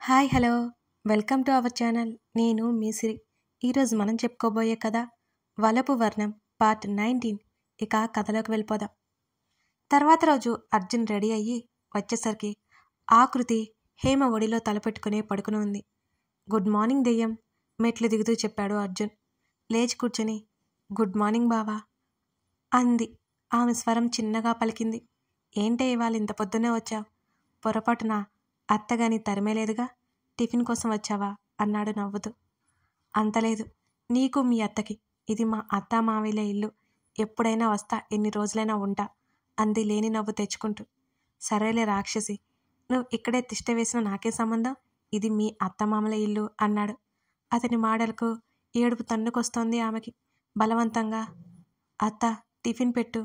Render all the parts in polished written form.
Hi hello welcome to our channel. నేను మీ సిరి. ఈరోజు మనం చెప్పుకోబోయే కథ వలపు వర్ణం పార్ట్ 19. ఇక కథలోకి వెళ్ళిపోదాం. తర్వాత రోజు అర్జున్ రెడీ అయ్యి వచ్చేసరికి ఆకృతి హేమ ఒడిలో తలపెట్టుకుని పడుకుని ఉంది. గుడ్ మార్నింగ్ దెయ్యం, మెట్లు దిగుతూ చెప్పాడు అర్జున్. లేచి కూర్చొని గుడ్ మార్నింగ్ బావా అంది. ఆమె స్వరం చిన్నగా పలికింది. ఏంటే ఇవాళ ఇంత పొద్దునే వచ్చావు? పొరపాటున అత్తగాని తరిమేలేదుగా, టిఫిన్ కోసం వచ్చావా అన్నాడు నవ్వుతూ. అంతలేదు, నీకు మీ అత్తకి. ఇది మా అత్త మావిల ఇల్లు. ఎప్పుడైనా వస్తా, ఎన్ని రోజులైనా ఉంటా అంది లేని నవ్వు తెచ్చుకుంటూ. సరేలే రాక్షసి, నువ్వు ఇక్కడే తిష్ట వేసిన నాకే సంబంధం, ఇది మీ అత్తమామల ఇల్లు అన్నాడు. అతని మాటలకు ఏడుపు తన్నుకొస్తోంది ఆమెకి. బలవంతంగా అత్త టిఫిన్ పెట్టు.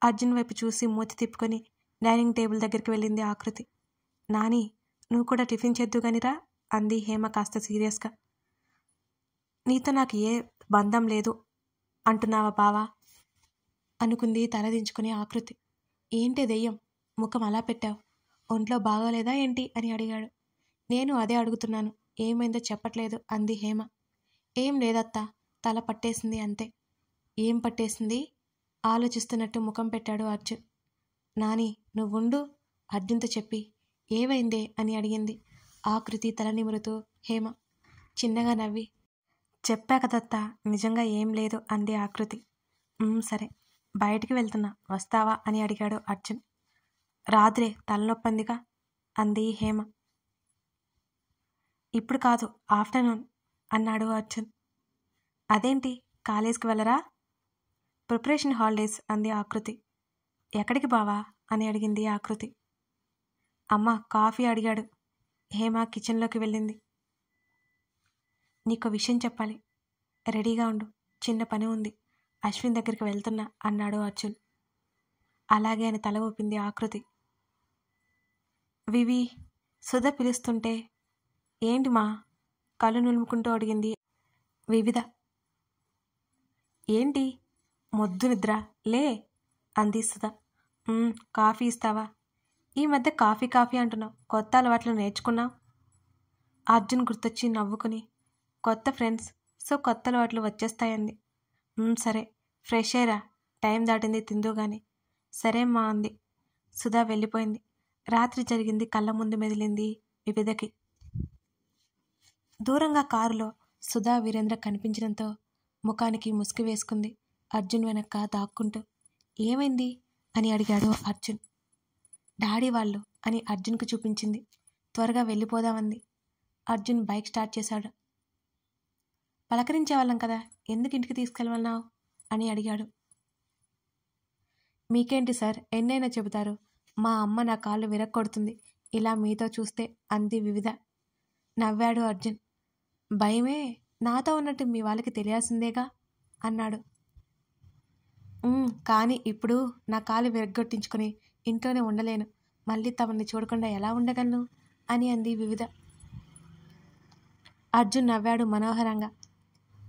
అర్జున్ వైపు చూసి మూతి తిప్పుకొని డైనింగ్ టేబుల్ దగ్గరికి వెళ్ళింది ఆకృతి. నాని, నువ్వు కూడా టిఫిన్ చేద్దుగానిరా అంది హేమ కాస్త సీరియస్గా. నీతో నాకు ఏ బంధం లేదు అంటున్నావా బావా అనుకుంది తలదించుకుని ఆకృతి. ఏంటి దెయ్యం, ముఖం అలా పెట్టావు? ఒంట్లో బాగోలేదా ఏంటి అని అడిగాడు. నేను అదే అడుగుతున్నాను, ఏమైందో చెప్పట్లేదు అంది హేమ. ఏం లేదత్తా, తల పట్టేసింది అంతే. ఏం పట్టేసింది ఆలోచిస్తున్నట్టు ముఖం పెట్టాడు అర్జున్. నాని నువ్వుండు, అర్జున్తో చెప్పి ఏమైందే అని అడిగింది ఆకృతి తల నిమురుతూ. హేమ చిన్నగా నవ్వి చెప్పా కదత్తా, నిజంగా ఏం లేదు అంది ఆకృతి. సరే, బయటికి వెళ్తున్నా, వస్తావా అని అడిగాడు అర్జున్. రాత్రే తలనొప్పందిగా అంది హేమ. ఇప్పుడు కాదు, ఆఫ్టర్నూన్ అన్నాడు అర్జున్. అదేంటి, కాలేజ్కి వెళ్ళరా? ప్రిపరేషన్ హాలిడేస్ అంది ఆకృతి. ఎక్కడికి బావా అని అడిగింది ఆకృతి. అమ్మ కాఫీ అడిగాడు. హేమ కిచెన్లోకి వెళ్ళింది. నీకు విషయం చెప్పాలి, రెడీగా ఉండు, చిన్న పని ఉంది, అశ్విన్ దగ్గరికి వెళ్తున్నా అన్నాడు అర్జున్. అలాగే అని తల ఊపింది ఆకృతి. వివి సుధ పిలుస్తుంటే ఏంటి మా కళ్ళు నులుముకుంటూ అడిగింది వివిధ. ఏంటి మొద్దు నిద్ర, లే అంది సుధ. కాఫీ ఇస్తావా? ఈ మధ్య కాఫీ కాఫీ అంటున్నావు, కొత్త అలవాట్లు నేర్చుకున్నావు? అర్జున్ గుర్తొచ్చి నవ్వుకుని, కొత్త ఫ్రెండ్స్, సో కొత్త అలవాట్లు వచ్చేస్తాయంది. సరే ఫ్రెష్ అయ్యరా, టైం దాటింది, తిందుగాని. సరే మా అంది. సుధా వెళ్ళిపోయింది. రాత్రి జరిగింది కళ్ళ ముందు మెదిలింది వివిధకి. దూరంగా కారులో సుధా వీరేంద్ర కనిపించడంతో ముఖానికి ముసుగు వేసుకుంది అర్జున్ వెనక్క దాక్కుంటూ. ఏమైంది అని అడిగాడు అర్జున్. డాడీ వాళ్ళు అని అర్జున్కు చూపించింది. త్వరగా వెళ్ళిపోదామంది. అర్జున్ బైక్ స్టార్ట్ చేశాడు. పలకరించే వాళ్ళం కదా, ఎందుకు ఇంటికి తీసుకెళ్ళమన్నావు అని అడిగాడు. మీకేంటి సార్, ఎన్నైనా చెబుతారు, మా అమ్మ నా కాళ్ళు విరక్కొడుతుంది ఇలా మీతో చూస్తే అంది వివిధ. నవ్వాడు అర్జున్. భయమే, నాతో ఉన్నట్టు మీ వాళ్ళకి తెలియాల్సిందేగా అన్నాడు. కానీ ఇప్పుడు నా కాలు విరగ్గొట్టించుకుని ఇంట్లోనే ఉండలేను, మళ్ళీ తమని చూడకుండా ఎలా ఉండగలను అని అంది వివిధ. అర్జున్ నవ్వాడు మనోహరంగా.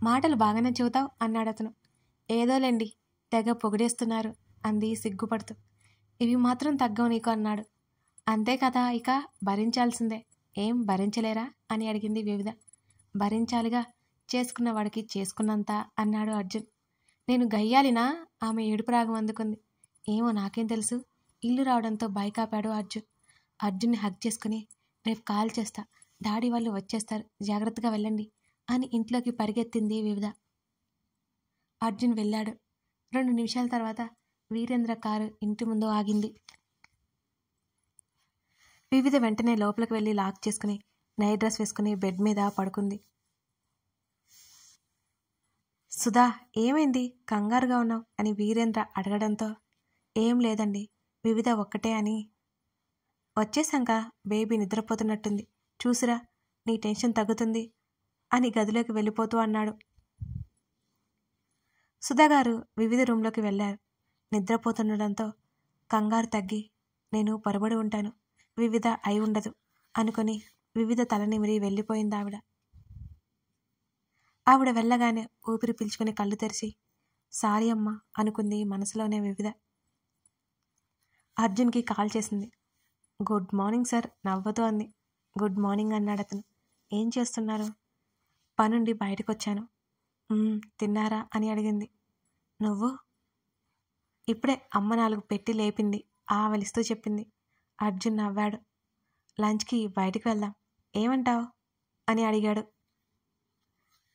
మాటలు బాగానే చెబుతావు అన్నాడు అతను. ఏదోలేండి, తెగ పొగిడేస్తున్నారు అంది సిగ్గుపడుతూ. ఇవి మాత్రం తగ్గవు నీకు అన్నాడు. అంతే కదా, ఇక భరించాల్సిందే. ఏం భరించలేరా అని అడిగింది వివిధ. భరించాలిగా, చేసుకున్న వాడికి చేసుకున్నంత అన్నాడు అర్జున్. నేను గయ్యాలినా? ఆమె ఏడుపు రాగం అందుకుంది. ఏమో నాకేం తెలుసు. ఇల్లు రావడంతో బైక్ ఆపాడు అర్జున్. అర్జున్ని హగ్ చేసుకుని, రేపు కాల్ చేస్తా, డాడీ వాళ్ళు వచ్చేస్తారు, జాగ్రత్తగా వెళ్ళండి అని ఇంట్లోకి పరిగెత్తింది వివిధ. అర్జున్ వెళ్ళాడు. 2 నిమిషాల తర్వాత వీరేంద్ర కారు ఇంటి ముందు ఆగింది. వివిధ వెంటనే లోపలికి వెళ్ళి లాక్ చేసుకుని నైట్ డ్రెస్ వేసుకుని బెడ్ మీద పడుకుంది. సుధా ఏమైంది, కంగారుగా ఉన్నావు అని వీరేంద్ర అడగడంతో ఏం లేదండి, వివిధ ఒక్కటే అని. వచ్చేసాక బేబీ నిద్రపోతున్నట్టుంది, చూసిరా, నీ టెన్షన్ తగ్గుతుంది అని గదిలోకి వెళ్ళిపోతూ అన్నాడు. సుధాగారు వివిధ రూంలోకి వెళ్ళారు. నిద్రపోతుండడంతో కంగారు తగ్గి, నేను పొరబడి ఉంటాను, వివిధ అయి ఉండదు అనుకుని వివిధ తలనిమిరి వెళ్ళిపోయింది ఆవిడ. ఆవిడ వెళ్ళగానే ఊపిరి పీల్చుకుని కళ్ళు తెరిచి సారీ అమ్మా అనుకుంది మనసులోనే వివిధ. అర్జున్కి కాల్ చేసింది. గుడ్ మార్నింగ్ సార్ నవ్వుతూ అంది. గుడ్ మార్నింగ్ అన్నాడు అతను. ఏం చేస్తున్నారు? పనుండి బయటకు వచ్చాను. తిన్నారా అని అడిగింది. నువ్వు? ఇప్పుడే అమ్మ 4 పెట్టి లేపింది, ఆవలిస్తూ చెప్పింది. అర్జున్ నవ్వాడు. లంచ్కి బయటికి వెళ్దాం, ఏమంటావు అని అడిగాడు.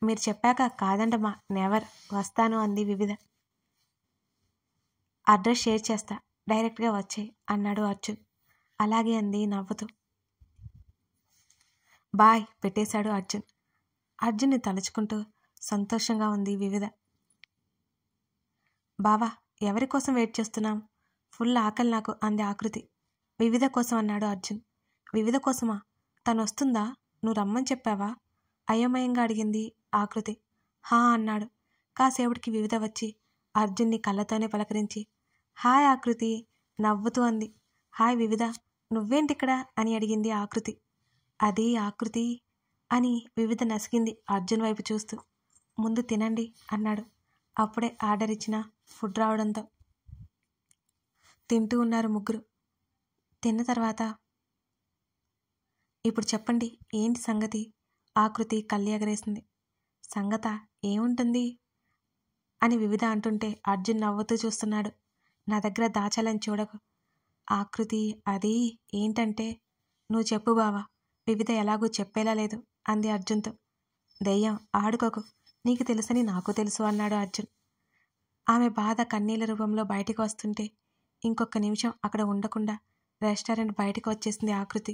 మీరు చెప్పాక కాదంటమ్మా, నెవర్, వస్తాను అంది వివిధ. అడ్రస్ షేర్ చేస్తా, డైరెక్ట్గా వచ్చేయ్ అన్నాడు అర్జున్. అలాగే అంది నవ్వుతూ. బాయ్ పెట్టేశాడు అర్జున్. అర్జున్ని తలుచుకుంటూ సంతోషంగా ఉంది వివిధ. బావా, ఎవరి కోసం వెయిట్ చేస్తున్నాం? ఫుల్ ఆకలి నాకు అంది ఆకృతి. వివిధ కోసం అన్నాడు అర్జున్. వివిధ కోసమా? తను వస్తుందా? నువ్వు రమ్మని చెప్పావా? అయోమయంగా అడిగింది ఆకృతి. హా అన్నాడు. కాసేపటికి వివిధ వచ్చి అర్జున్ని కళ్ళతోనే పలకరించి హాయ్ ఆకృతి నవ్వుతూ అంది. హాయ్ వివిధ, నువ్వేంటిక్కడ అని అడిగింది ఆకృతి. అది ఆకృతి అని వివిధ నసిగింది అర్జున్ వైపు చూస్తూ. ముందు తినండి అన్నాడు. అప్పుడే ఆర్డర్ ఇచ్చిన ఫుడ్ రావడంతో తింటూ ఉన్నారు ముగ్గురు. తిన్న తర్వాత ఇప్పుడు చెప్పండి ఏంటి సంగతి? ఆకృతి కళ్ళు ఎగరేసింది. సంగత ఏముంటుంది అని వివిధ అంటుంటే అర్జున్ నవ్వుతూ చూస్తున్నాడు. నా దగ్గర దాచాలని చూడకు ఆకృతి. అది ఏంటంటే నువ్వు చెప్పు బావా, వివిధ ఎలాగూ చెప్పేలా లేదు అంది అర్జున్తో. దెయ్యం ఆడుకోకు, నీకు తెలుసని నాకు తెలుసు అన్నాడు అర్జున్. ఆమె బాధ కన్నీళ్ల రూపంలో బయటికి వస్తుంటే ఇంకొక నిమిషం అక్కడ ఉండకుండా రెస్టారెంట్ బయటకు వచ్చేసింది ఆకృతి.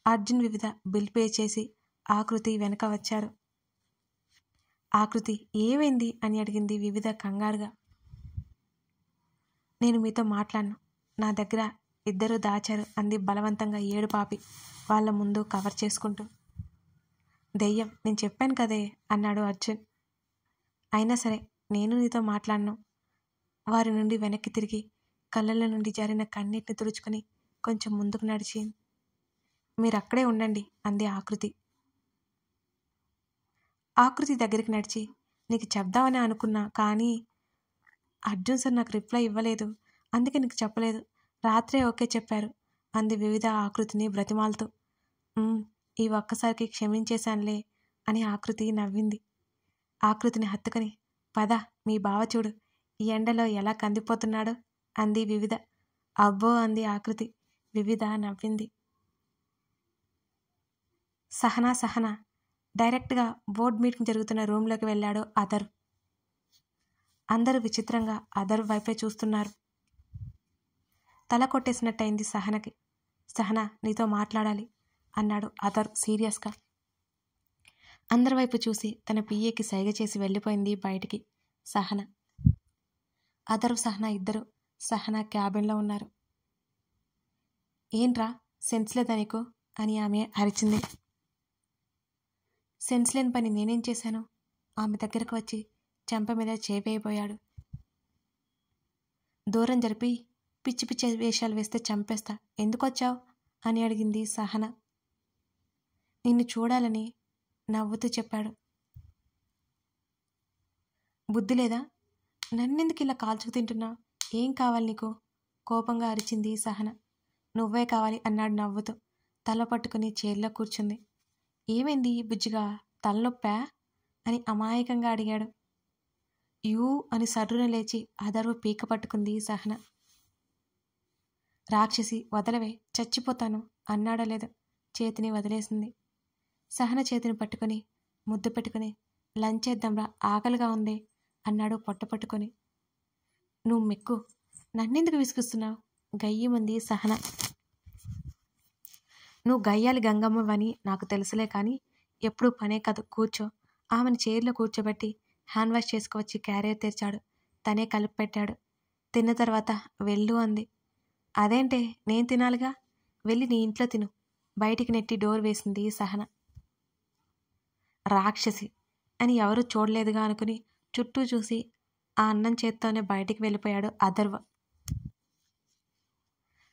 అర్జున్ వివిధ బిల్ పే చేసి ఆకృతి వెనక వచ్చారు. ఆకృతి ఏమైంది అని అడిగింది వివిధ కంగారుగా. నేను మీతో మాట్లాడను, నా దగ్గర ఇద్దరు దాచారు అంది బలవంతంగా ఏడుపాపి వాళ్ళ ముందు కవర్ చేసుకుంటూ. దెయ్యం, నేను చెప్పాను కదే అన్నాడు అర్జున్. అయినా సరే నేను నీతో మాట్లాడను. వారి నుండి వెనక్కి తిరిగి కళ్ళల నుండి జారిన కన్నీటిని తుడుచుకొని కొంచెం ముందుకు నడిచి మీరక్కడే ఉండండి అంది ఆకృతి. ఆకృతి దగ్గరికి నడిచి నీకు చెప్దామని అనుకున్నా, కానీ అర్జున్ సార్ నాకు రిప్లై ఇవ్వలేదు, అందుకే నీకు చెప్పలేదు, రాత్రే ఓకే చెప్పారు అంది వివిధ ఆకృతిని బ్రతిమాలుతూ. ఈ ఒక్కసారికి క్షమించేశానులే అని ఆకృతి నవ్వింది. ఆకృతిని హత్తుకొని పద మీ బావ చూడు ఈ ఎండలో ఎలా కందిపోతున్నాడో అంది వివిధ. అబ్బో అంది ఆకృతి. వివిధ నవ్వింది. సహనా డైరెక్ట్గా బోర్డ్ మీటింగ్ జరుగుతున్న రూమ్లోకి వెళ్ళాడు అదర్. అందరూ విచిత్రంగా అదర్ వైపే చూస్తున్నారు. తల కొట్టేసినట్టయింది సహనకి. సహనా, నీతో మాట్లాడాలి అన్నాడు అదర్ సీరియస్గా. అందరి వైపు చూసి తన పిఏకి సైగ చేసి వెళ్ళిపోయింది బయటికి సహన. అదరు సహన ఇద్దరు సహన క్యాబిన్లో ఉన్నారు. ఏంట్రా సెన్స్ లేదా నీకు అని ఆమె అరిచింది. సెన్స్ లేని పని నేనేం చేశాను? ఆమె దగ్గరకు వచ్చి చెంప మీద చేవేయబోయాడు. దూరం జరిపి పిచ్చి పిచ్చి వేషాలు వేస్తే చంపేస్తా, ఎందుకొచ్చావు అని అడిగింది సహన. నిన్ను చూడాలని నవ్వుతూ చెప్పాడు. బుద్ధి లేదా? నన్నెందుకు ఇలా కాల్చుకు తింటున్నావు? ఏం కావాలి నీకు? కోపంగా అరిచింది సహన. నువ్వే కావాలి అన్నాడు నవ్వుతూ. తల పట్టుకుని చైర్లో కూర్చుంది. ఏమైంది బుజ్జిగా, తలనొప్పా అని అమాయకంగా అడిగాడు. యూ అని సర్రున లేచి అదరు పీక పట్టుకుంది సహన. రాక్షసి వదలవే, చచ్చిపోతాను అన్నాడో లేదో చేతిని వదిలేసింది. సహన చేతిని పట్టుకుని ముద్దు పెట్టుకుని లంచ్ చేద్దాంరా, ఆకలిగా ఉంది అన్నాడు పొట్ట పట్టుకొని. నువ్వు మెక్కు, నన్నెందుకు విసిగిస్తున్నావు? గయ్యమంది సహన. నువ్వు గయ్యాలి గంగమ్మవని నాకు తెలుసులే, కానీ ఎప్పుడూ పనే కాదు, కూర్చో. ఆమెను చైర్లో కూర్చోబెట్టి హ్యాండ్ వాష్ చేసుకువచ్చి క్యారియర్ తెరిచాడు. తనే కలిపి పెట్టాడు. తిన్న తర్వాత వెళ్ళు అంది. అదేంటే, నేను తినాలిగా, వెళ్ళి నీ ఇంట్లో తిను బయటికి నెట్టి డోర్ వేసింది సహన. రాక్షసి అని ఎవరూ చూడలేదుగా అనుకుని చుట్టూ చూసి ఆ అన్నం చేత్తోనే బయటికి వెళ్ళిపోయాడు అదర్వ.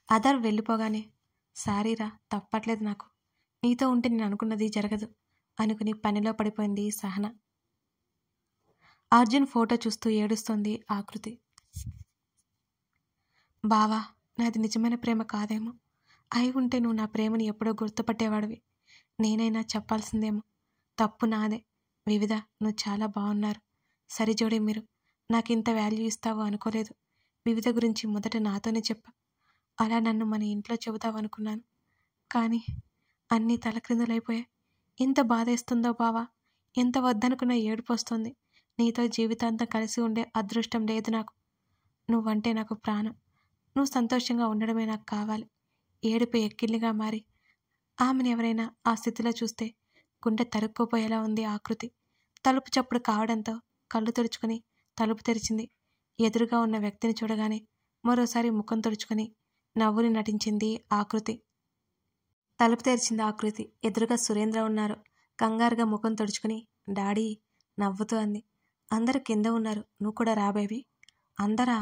అదర్ వెళ్ళిపోగానే సారీరా, తప్పట్లేదు నాకు, నీతో ఉంటే నేను అనుకున్నది జరగదు అనుకుని పనిలో పడిపోయింది సహన. అర్జున్ ఫోటో చూస్తూ ఏడుస్తోంది ఆకృతి. బావా, నాది నిజమైన ప్రేమ కాదేమో, అయి ఉంటే నువ్వు నా ప్రేమని ఎప్పుడో గుర్తుపట్టేవాడివి. నేనైనా చెప్పాల్సిందేమో. తప్పు నాదే. వివిధ, నువ్వు చాలా బాగున్నారు. సరిజోడి మీరు. నాకింత వాల్యూ ఇస్తావో అనుకోలేదు. వివిధ గురించి మొదట నాతోనే చెప్పా. అలా నన్ను మన ఇంట్లో చెబుతావనుకున్నాను. కానీ అన్నీ తలక్రిందులైపోయాయి. ఎంత బాధేస్తుందో బావా. ఎంత వద్దనుకున్న ఏడుపు వస్తుంది. నీతో జీవితాంతం కలిసి ఉండే అదృష్టం లేదు నాకు. నువ్వంటే నాకు ప్రాణం. నువ్వు సంతోషంగా ఉండడమే నాకు కావాలి. ఏడుపు ఎక్కిళ్ళిగా మారి ఆమెను ఎవరైనా ఆ స్థితిలో చూస్తే గుండె తరుక్కుపోయేలా ఉంది ఆకృతి. తలుపు చప్పుడు కావడంతో కళ్ళు తుడుచుకుని తలుపు తెరిచింది. ఎదురుగా ఉన్న వ్యక్తిని చూడగానే మరోసారి ముఖం తుడుచుకుని నవ్వుని నటించింది ఆకృతి. తలుపు తెరిచింది ఆకృతి. ఎదురుగా సురేంద్ర ఉన్నారు. కంగారుగా ముఖం తుడుచుకుని డాడీ నవ్వుతూ అంది. అందరూ కింద ఉన్నారు. నువ్వు కూడా రా బేబీ. అందరా?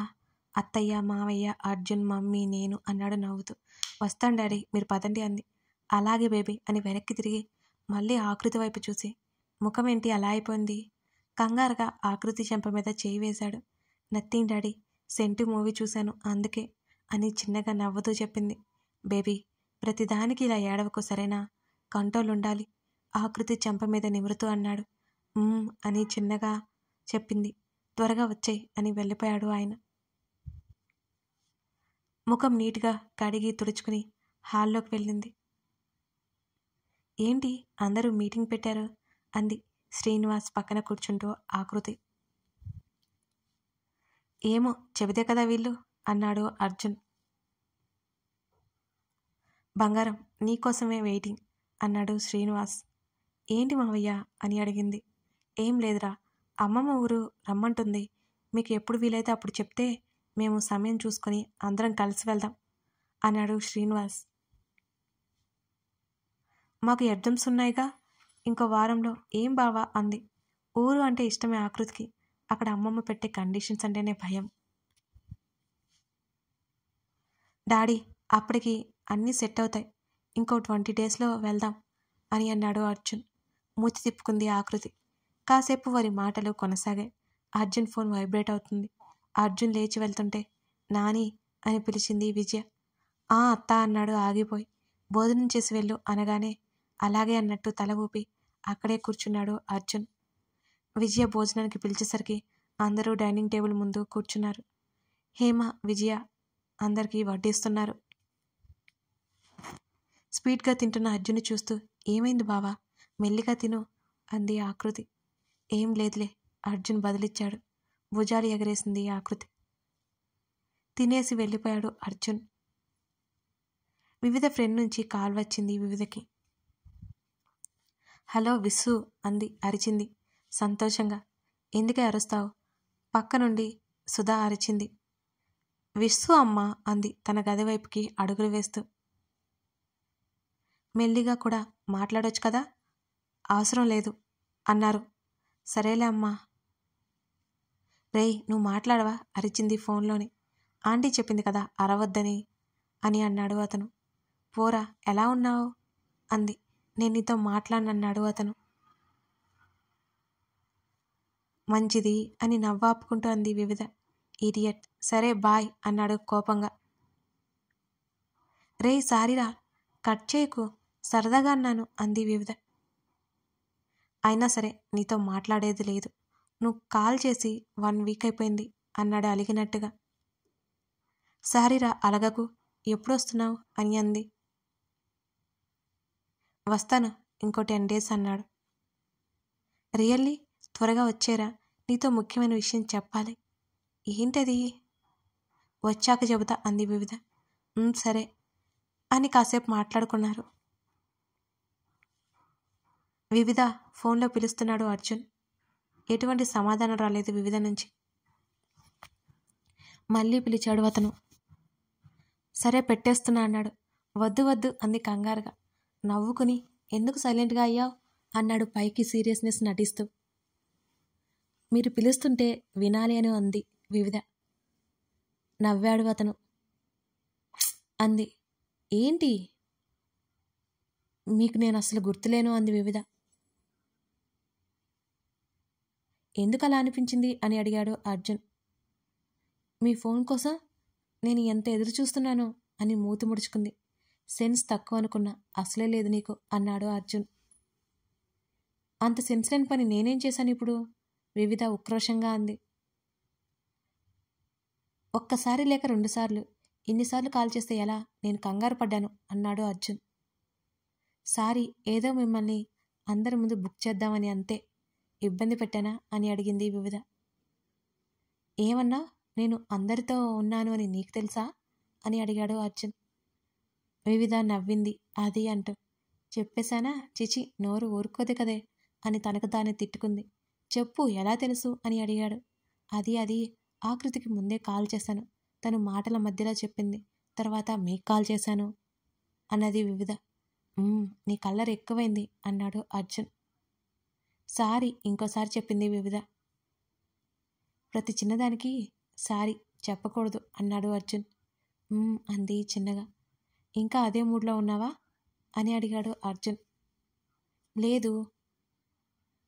అత్తయ్య, మావయ్య, అర్జున్, మమ్మీ, నేను అన్నాడు నవ్వుతూ. వస్తాను డాడీ, మీరు పదండి అంది. అలాగే బేబీ అని వెనక్కి తిరిగి మళ్ళీ ఆకృతి వైపు చూసి ముఖం ఏంటి అలా అయిపోయింది? కంగారుగా ఆకృతి చెంప మీద చేయి వేశాడు. నథింగ్ డాడీ, సెంటు మూవీ చూశాను అందుకే అని చిన్నగా నవ్వుతూ చెప్పింది. బేబీ, ప్రతిదానికి ఇలా ఏడవకు సరేనా? కంట్రోల్ ఉండాలి. ఆకృతి చెంప మీద నిమురుతూ అన్నాడు. అని చిన్నగా చెప్పింది. త్వరగా వచ్చేయ్ అని వెళ్ళిపోయాడు ఆయన. ముఖం నీట్గా కడిగి తుడుచుకుని హాల్లోకి వెళ్ళింది. ఏంటి అందరూ మీటింగ్ పెట్టారు అంది శ్రీనివాస్ పక్కన కూర్చుంటూ ఆకృతి. ఏమో చెబితే కదా వీళ్ళు అన్నాడు అర్జున్. బంగారం, నీకోసమే వెయిటింగ్ అన్నాడు శ్రీనివాస్. ఏంటి మావయ్య అని అడిగింది. ఏం లేదురా, అమ్మమ్మ ఊరు రమ్మంటుంది. మీకు ఎప్పుడు వీలైతే అప్పుడు చెప్తే మేము సమయం చూసుకొని అందరం కలిసి వెళ్దాం అన్నాడు శ్రీనివాస్. మాకు ఎగ్జామ్స్ ఉన్నాయిగా, ఇంకో వారంలో. ఏం బావా అంది. ఊరు అంటే ఇష్టమే ఆకృతికి. అక్కడ అమ్మమ్మ పెట్టే కండిషన్స్ అంటేనే భయం. డాడీ, అప్పటికి అన్నీ సెట్ అవుతాయి. ఇంకో 20 డేస్లో వెళ్దాం అని అన్నాడు అర్జున్. మూతి తిప్పుకుంది ఆకృతి. కాసేపు వారి మాటలు కొనసాగాయి. అర్జున్ ఫోన్ వైబ్రేట్ అవుతుంది. అర్జున్ లేచి వెళ్తుంటే నాని అని పిలిచింది విజయ. అత్త అన్నాడు ఆగిపోయి. భోజనం చేసి వెళ్ళు అనగానే అలాగే అన్నట్టు తల ఊపి అక్కడే కూర్చున్నాడు అర్జున్. విజయ భోజనానికి పిలిచేసరికి అందరూ డైనింగ్ టేబుల్ ముందు కూర్చున్నారు. హేమ, విజయ అందరికీ వడ్డిస్తున్నారు. స్పీడ్గా తింటున్న అర్జున్ని చూస్తూ ఏమైంది బావా, మెల్లిగా తిను అంది ఆకృతి. ఏం లేదులే అర్జున్ బదిలిచ్చాడు. భుజాలు ఎగరేసింది ఆకృతి. తినేసి వెళ్ళిపోయాడు అర్జున్. వివిధ ఫ్రెండ్ నుంచి కాల్ వచ్చింది వివిధకి. హలో విస్సు అంది అరిచింది సంతోషంగా. ఎందుకే అరుస్తావు? పక్క నుండి సుధా అరిచింది. విస్సు అమ్మ అంది తన గది వైపుకి అడుగులు వేస్తూ. మెల్లిగా కూడా మాట్లాడొచ్చు కదా. అవసరం లేదు అన్నారు. సరేలే అమ్మా. రేయ్, నువ్వు మాట్లాడవా అరిచింది ఫోన్లోని. ఆంటీ చెప్పింది కదా అరవద్దని అని అన్నాడు అతను. పోరా, ఎలా ఉన్నావు అంది. నేను నీతో మాట్లాడనన్నాడు అతను. మంచిది అని నవ్వాపుకుంటూ అంది వివిధ. ఇడియట్. సరే బాయ్ అన్నాడు కోపంగా. రేయ్ సారీరా, కట్ చేయకు, సరదాగా అన్నాను అంది వివిధ. అయినా సరే నీతో మాట్లాడేది లేదు. నువ్వు కాల్ చేసి 1 వీక్ అయిపోయింది అన్నాడు అలిగినట్టుగా. సారీరా అలగకు, ఎప్పుడొస్తున్నావు అని అంది. వస్తాను ఇంకో 10 డేస్ అన్నాడు. రియల్లీ? త్వరగా వచ్చేరా, నీతో ముఖ్యమైన విషయం చెప్పాలి. ఏంటది? వచ్చాక చెబుతా అంది వివిధ. సరే అని కాసేపు మాట్లాడుకున్నారు. వివిధ ఫోన్లో పిలుస్తున్నాడు అర్జున్. ఎటువంటి సమాధానం రాలేదు వివిధ నుంచి. మళ్ళీ పిలిచాడు అతను. సరే పెట్టేస్తున్నా అన్నాడు. వద్దు వద్దు అంది కంగారుగా. నవ్వుకుని ఎందుకు సైలెంట్గా అయ్యావు అన్నాడు పైకి సీరియస్నెస్ నటిస్తూ. మీరు పిలుస్తుంటే వినాలి అని అంది వివిధ. నవ్వాడు అతను. అంది. ఏంటి? మీకు నేను అసలు గుర్తులేను అంది వివిధ. ఎందుకు అలా అనిపించింది అని అడిగాడు అర్జున్. మీ ఫోన్ కోసం నేను ఎంత ఎదురు చూస్తున్నానో అని మూతి ముడుచుకుంది. సెన్స్ తక్కువ అనుకున్నా, అసలే లేదు నీకు అన్నాడు అర్జున్. అంత సెన్స్ లేని పని నేనేం చేశాను ఇప్పుడు? వివిధ ఉక్రోషంగా అంది. ఒక్కసారి లేక 2 సార్లు, ఇన్నిసార్లు కాల్ చేస్తే ఎలా? నేను కంగారు పడ్డాను అన్నాడు అర్జున్. సారీ, ఏదో మిమ్మల్ని అందరి ముందు బుక్ చేద్దామని అంతే. ఇబ్బంది పెట్టానా అని అడిగింది వివిధ. ఏమన్నా? నేను అందరితో ఉన్నాను అని నీకు తెలుసా అని అడిగాడు అర్జున్. వివిధ నవ్వింది అది అంటూ. చెప్పేశానా? చిచి, నోరు ఊరుకోదే కదే అని తనకు తానే తిట్టుకుంది. చెప్పు, ఎలా తెలుసు అని అడిగాడు. అది ఆకృతికి ముందే కాల్ చేశాను. తను మాటల మధ్యలో చెప్పింది. తర్వాత మీకు కాల్ చేశాను అన్నది వివిధ. నీ కల్లర్ ఎక్కువైంది అన్నాడు అర్జున్. సారీ, ఇంకోసారి చెప్పింది వివిధ. ప్రతి చిన్నదానికి సారీ చెప్పకూడదు అన్నాడు అర్జున్. అంది చిన్నగా. ఇంకా అదే మూడ్లో ఉన్నావా అని అడిగాడు అర్జున్. లేదు.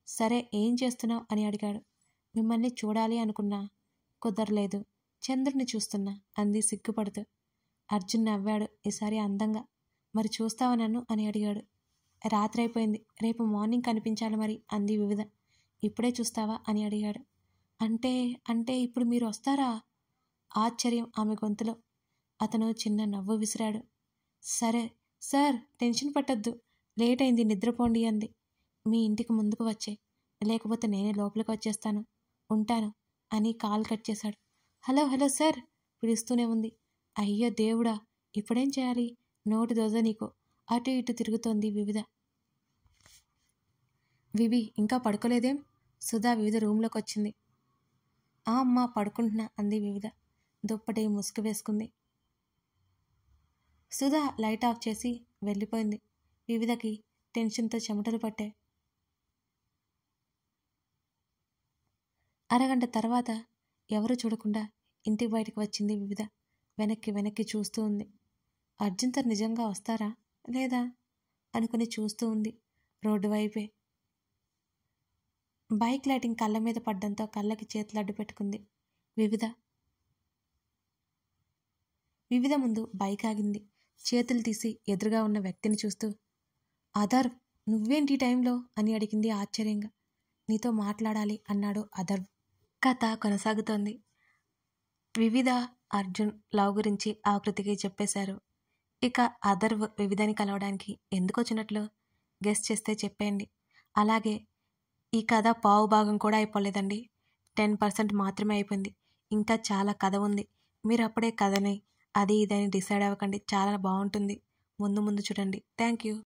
సరే, ఏం చేస్తున్నావు అని అడిగాడు. మిమ్మల్ని చూడాలి అనుకున్నా, కుదరలేదు. చంద్రుని చూస్తున్నా అంది సిగ్గుపడుతూ. అర్జున్ నవ్వాడు, ఈసారి అందంగా. మరి చూస్తావా నన్ను అని అడిగాడు. రాత్రి అయిపోయింది, రేపు మార్నింగ్ కనిపించాలి మరి అంది వివిధ. ఇప్పుడే చూస్తావా అని అడిగాడు. అంటే ఇప్పుడు మీరు వస్తారా? ఆశ్చర్యం ఆమె గొంతులో. అతను చిన్న నవ్వు విసిరాడు. సరే సార్, టెన్షన్ పట్టొద్దు, లేట్ అయింది, నిద్రపోండి అంది. మీ ఇంటికి ముందుకు వచ్చే, లేకపోతే నేనే లోపలికి వచ్చేస్తాను, ఉంటాను అని కాల్ కట్ చేశాడు. హలో సార్ పిలుస్తూనే ఉంది. అయ్యో దేవుడా, ఇప్పుడేం చేయాలి? నోటి దోజ నీకు. అటు ఇటు తిరుగుతోంది వివిధ. వివి ఇంకా పడుకోలేదేం? సుధా వివిధ రూమ్లోకి వచ్చింది. అమ్మా పడుకుంటున్నా అంది వివిధ. దుప్పటి ముసుగు వేసుకుంది. సుధా లైట్ ఆఫ్ చేసి వెళ్ళిపోయింది. వివిధకి టెన్షన్తో చెమటలు పట్టాయి. అరగంట తర్వాత ఎవరు చూడకుండా ఇంటికి బయటకు వచ్చింది వివిధ. వెనక్కి చూస్తూ ఉంది. అర్జున్తో నిజంగా వస్తారా లేదా అనుకుని చూస్తూ ఉంది రోడ్డు వైపే. బైక్ లైటింగ్ కళ్ళ మీద పడ్డంతో కళ్ళకి చేతులు అడ్డు పెట్టుకుంది వివిధ ముందు బైక్ ఆగింది. చేతులు తీసి ఎదురుగా ఉన్న వ్యక్తిని చూస్తూ, అధర్వ్, నువ్వేంటి టైంలో అని అడిగింది ఆశ్చర్యంగా. నీతో మాట్లాడాలి అన్నాడు అధర్వ్. కథ కొనసాగుతోంది. వివిధ, అర్జున్ లవ్ గురించి ఆకృతికి చెప్పేశారు. ఇక అధర్వ్ వివిధని కలవడానికి ఎందుకు వచ్చినట్లు గెస్ చేస్తే చెప్పేయండి. అలాగే ఈ కథ పావు భాగం కూడా అయిపోలేదండి, 10% మాత్రమే అయిపోయింది. ఇంకా చాలా కథ ఉంది. మీరు అప్పుడే కథని అది ఇదని డిసైడ్ అవ్వకండి, చాలా బాగుంటుంది. ముందు చూడండి. Thank you.